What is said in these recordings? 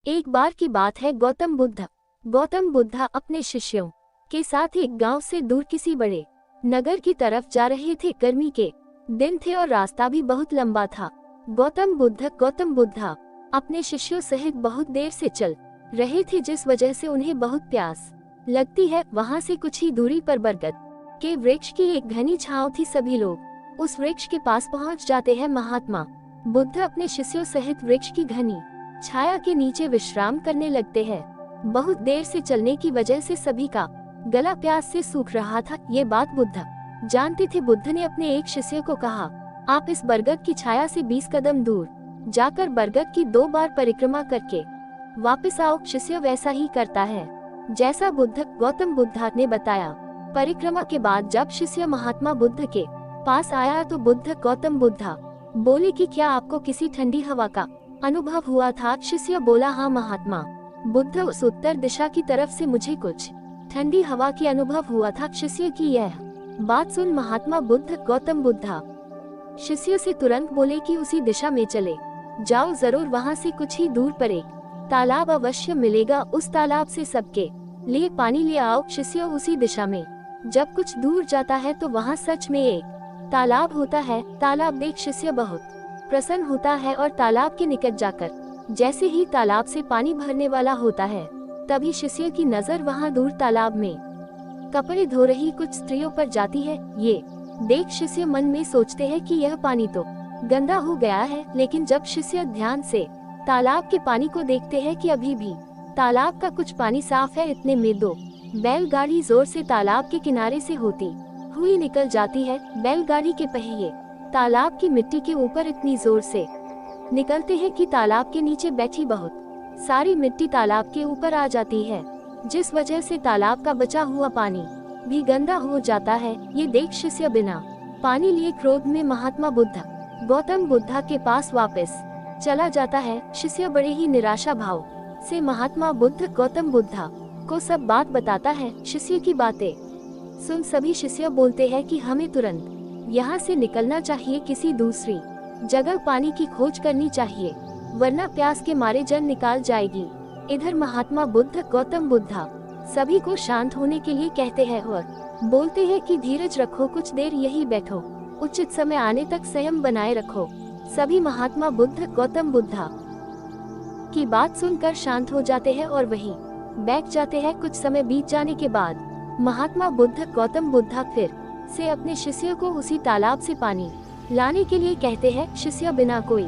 एक बार की बात है, गौतम बुद्ध अपने शिष्यों के साथ एक गांव से दूर किसी बड़े नगर की तरफ जा रहे थे। गर्मी के दिन थे और रास्ता भी बहुत लंबा था। गौतम बुद्ध अपने शिष्यों सहित बहुत देर से चल रहे थे, जिस वजह से उन्हें बहुत प्यास लगती है। वहां से कुछ ही दूरी पर बरगद के वृक्ष की एक घनी छांव थी। सभी लोग उस वृक्ष के पास पहुंच जाते हैं। महात्मा बुद्ध अपने शिष्यों सहित वृक्ष की घनी छाया के नीचे विश्राम करने लगते हैं। बहुत देर से चलने की वजह से सभी का गला प्यास से सूख रहा था। ये बात बुद्ध जानते थे। बुद्ध ने अपने एक शिष्य को कहा, आप इस बरगद की छाया से 20 कदम दूर जाकर बरगद की 2 बार परिक्रमा करके वापस आओ। शिष्य वैसा ही करता है जैसा गौतम बुद्ध ने बताया। परिक्रमा के बाद जब शिष्य महात्मा बुद्ध के पास आया तो गौतम बुद्ध बोले कि क्या आपको किसी ठंडी हवा का अनुभव हुआ था? शिष्य बोला, हाँ महात्मा बुद्ध, उस उत्तर दिशा की तरफ से मुझे कुछ ठंडी हवा की अनुभव हुआ था। शिष्य की यह बात सुन महात्मा गौतम बुद्ध शिष्य से तुरंत बोले कि उसी दिशा में चले जाओ, जरूर वहाँ से कुछ ही दूर पर एक तालाब अवश्य मिलेगा, उस तालाब से सबके लिए पानी ले आओ। शिष्य उसी दिशा में जब कुछ दूर जाता है तो वहाँ सच में एक तालाब होता है। तालाब देख शिष्य बहुत प्रसन्न होता है और तालाब के निकट जाकर जैसे ही तालाब से पानी भरने वाला होता है, तभी शिष्य की नजर वहाँ दूर तालाब में कपड़े धो रही कुछ स्त्रियों पर जाती है। ये देख शिष्य मन में सोचते हैं कि यह पानी तो गंदा हो गया है, लेकिन जब शिष्य ध्यान से तालाब के पानी को देखते हैं कि अभी भी तालाब का कुछ पानी साफ है, इतने में 2 बैलगाड़ी जोर से तालाब के किनारे से होती हुई निकल जाती है। बैलगाड़ी के पहिए तालाब की मिट्टी के ऊपर इतनी जोर से निकलते हैं कि तालाब के नीचे बैठी बहुत सारी मिट्टी तालाब के ऊपर आ जाती है, जिस वजह से तालाब का बचा हुआ पानी भी गंदा हो जाता है। ये देख शिष्य बिना पानी लिए क्रोध में महात्मा गौतम बुद्ध के पास वापस चला जाता है। शिष्य बड़े ही निराशा भाव से महात्मा गौतम बुद्ध को सब बात बताता है। शिष्य की बातें सुन सभी शिष्य बोलते हैं कि हमें तुरंत यहाँ से निकलना चाहिए, किसी दूसरी जगह पानी की खोज करनी चाहिए, वरना प्यास के मारे जान निकाल जाएगी। इधर महात्मा गौतम बुद्ध सभी को शांत होने के लिए कहते हैं और बोलते हैं कि धीरज रखो, कुछ देर यही बैठो, उचित समय आने तक संयम बनाए रखो। सभी महात्मा गौतम बुद्ध की बात सुनकर शांत हो जाते हैं और वहीं बैठ जाते हैं। कुछ समय बीत जाने के बाद महात्मा गौतम बुद्ध फिर से अपने शिष्य को उसी तालाब से पानी लाने के लिए कहते हैं। शिष्य बिना कोई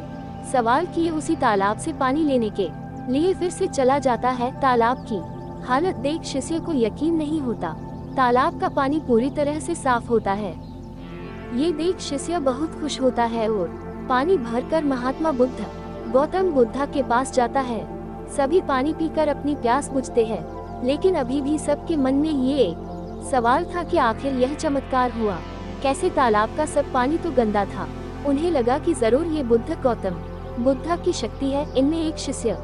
सवाल किए उसी तालाब से पानी लेने के लिए फिर से चला जाता है। तालाब की हालत देख शिष्य को यकीन नहीं होता। तालाब का पानी पूरी तरह से साफ होता है। ये देख शिष्य बहुत खुश होता है और पानी भरकर महात्मा गौतम बुद्ध के पास जाता है। सभी पानी पीकर अपनी प्यास बुझते हैं, लेकिन अभी भी सबके मन में ये एक सवाल था कि आखिर यह चमत्कार हुआ कैसे? तालाब का सब पानी तो गंदा था। उन्हें लगा कि जरूर ये गौतम बुद्ध की शक्ति है। इनमें एक शिष्य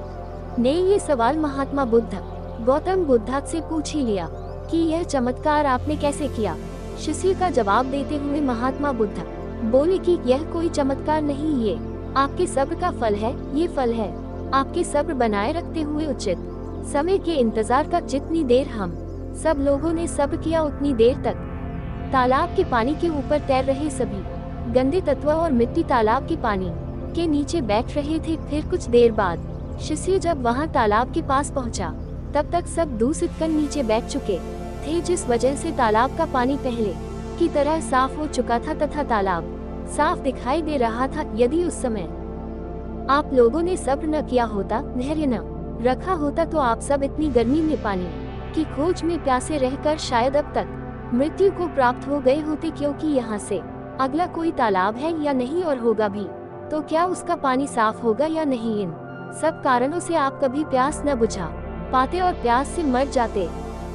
ने ये सवाल महात्मा गौतम बुद्ध से पूछ ही लिया कि यह चमत्कार आपने कैसे किया? शिष्य का जवाब देते हुए महात्मा बुद्ध बोले कि यह कोई चमत्कार नहीं, ये आपके सब्र का फल है। ये फल है आपके सब्र बनाए रखते हुए उचित समय के इंतजार का। जितनी देर हम सब लोगों ने सब्र किया, उतनी देर तक तालाब के पानी के ऊपर तैर रहे सभी गंदे तत्व और मिट्टी तालाब के पानी के नीचे बैठ रहे थे। फिर कुछ देर बाद शिष्य जब वहां तालाब के पास पहुंचा, तब तक सब दूषित कर नीचे बैठ चुके थे, जिस वजह से तालाब का पानी पहले की तरह साफ हो चुका था तथा तालाब साफ दिखाई दे रहा था। यदि उस समय आप लोगों ने सब्र न किया होता, धैर्य न रखा होता, तो आप सब इतनी गर्मी में पानी की खोज में प्यासे रहकर शायद अब तक मृत्यु को प्राप्त हो गए होते। क्योंकि यहाँ से अगला कोई तालाब है या नहीं, और होगा भी तो क्या उसका पानी साफ होगा या नहीं? इन सब कारणों से आप कभी प्यास न बुझा पाते और प्यास से मर जाते।